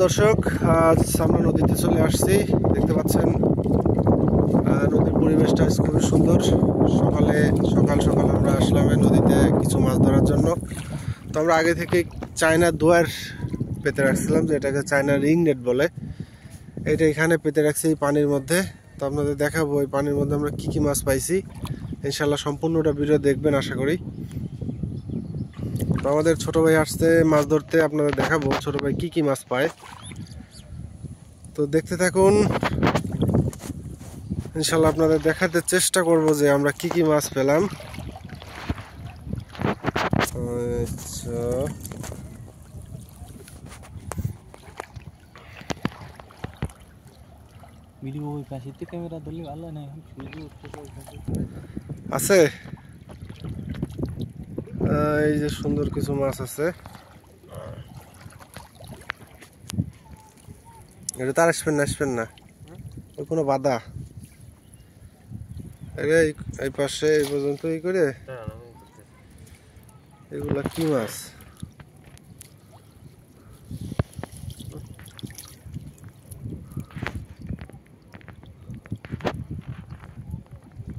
দর্শক, আজ আমরা নদীতে চলে আসছি। দেখতে পাচ্ছেন নদীর পরিবেশটা খুবই সুন্দর। সকাল সকাল আমরা আসলাম এই নদীতে কিছু মাছ ধরার জন্য। তো আমরা আগে থেকে চায়না দোয়ার পেতে রাখছিলাম, যেটাকে চায়না রিং নেট বলে। এটা এখানে পেতে রাখছি এই পানির মধ্যে। তো আপনাদের দেখাবো এই পানির মধ্যে আমরা কি কি মাছ পাইছি। ইনশাল্লাহ সম্পূর্ণটা ভিডিও দেখবেন আশা করি। তো আমাদের ছোট ভাই আসছে মাছ ধরতে, আপনাদের দেখাবো ছোট ভাই কি কি মাছ পায়। তো দেখতে থাকুন, ইনশাল্লাহ আপনাদের দেখাতে চেষ্টা করব যে আমরা কি কি মাছ পেলাম। আচ্ছা, ভিডিও ওই পাশে ক্যামেরা ধরলে ভালো না, আছে এই যে সুন্দর কিছু মাছ আছে। এটা তার আসবেন না ওই কোনো বাধা এই পাশে এই পর্যন্ত এই করে। এগুলা কি মাছ?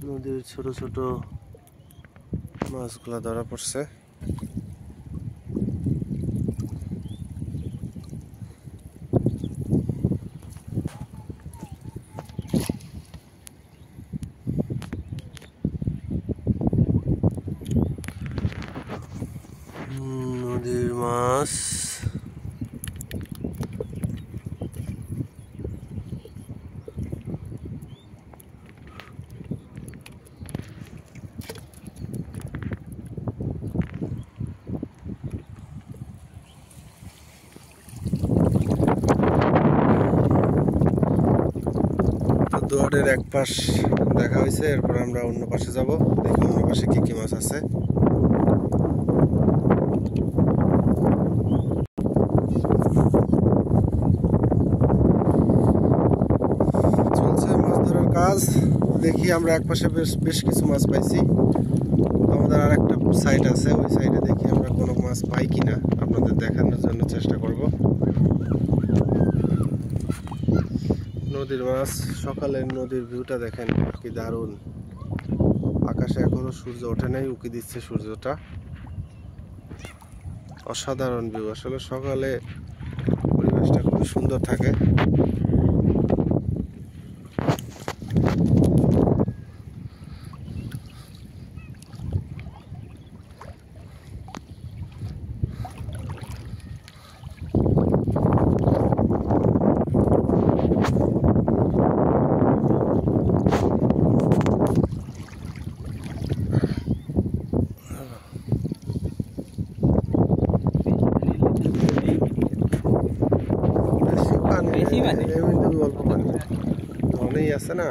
নদীর ছোট ছোট মাছগুলা ধরা পড়ছে। নদীর মাছ দুয়ারের এক পাশ দেখা হয়েছে, এরপর আমরা অন্য পাশে যাব, দেখি অন্য পাশে কি কি মাছ আছে। চলছে মাছ ধরার কাজ। দেখি আমরা এক পাশে বেশ কিছু মাছ পাইছি। আমাদের আর একটা সাইড আছে, ওই সাইডে দেখি আমরা কোনো মাছ পাই কিনা আপনাদের দেখানোর জন্য চেষ্টা করব। নদীর মাছ, সকালের নদীর ভিউটা দেখেন কি দারুণ। আকাশে এখনো সূর্য ওঠে নাই, উকি দিচ্ছে সূর্যটা। অসাধারণ ভিউ। আসলে সকালে পরিবেশটা খুব সুন্দর থাকে। অল্প পানি অনেক আছে না।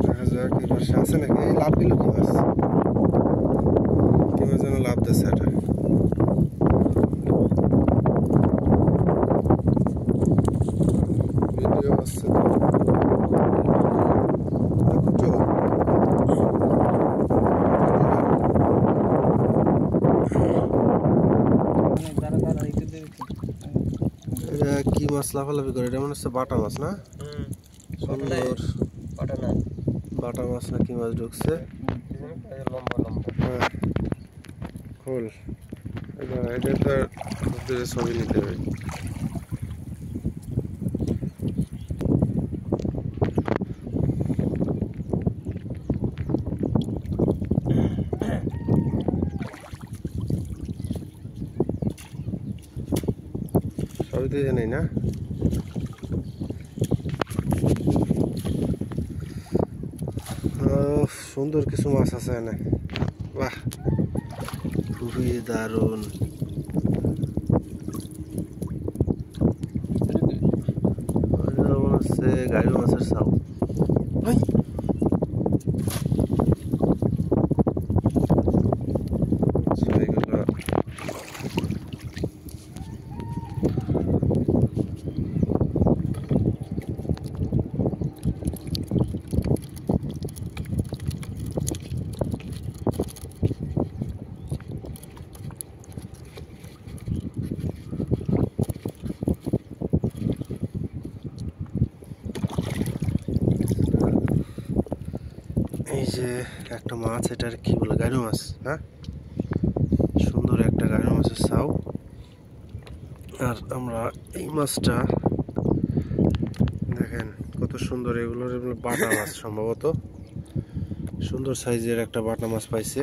দেখা যাক এই পাশে আছে নাকি। এই লাভ দিল কি মাছ? কি মাছ যেন লাভ দিচ্ছে এটা। ভিডিও আসছে তো কি মাছ লাফালাফি করে? এটা মনে হচ্ছে বাটা মাছ না? সুন্দর বাটা মাছ না কি মাছ ঢুকছে। হ্যাঁ, খোল। এটা তো ছবি নিতে হবে। সবই তো জানি না। সুন্দর কিছু মাছ আছে এখানে। বাহ, খুবই দারুণ। মনে হচ্ছে গাড়ি মাছের ছাউ। যে একটা মাছ, এটার কি বলে, গাইরো মাছ। হ্যাঁ, সুন্দর একটা গাইরো মাছের ছাউ। আর আমরা এই মাছটা দেখেন কত সুন্দর, এগুলো বাটা মাছ সম্ভবত, সুন্দর সাইজের একটা বাটা মাছ পাইছে।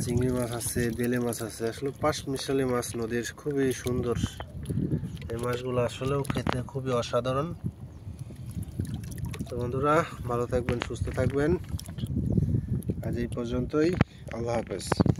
চিংড়ি মাছ আছে, বেলে মাছ আছে, আসলে পাঁচ মিশালি মাছ নদীর, খুবই সুন্দর। এই মাছগুলো আসলেও খেতে খুবই অসাধারণ। তো বন্ধুরা, ভালো থাকবেন, সুস্থ থাকবেন। আজ এই পর্যন্তই। আল্লাহ হাফেজ।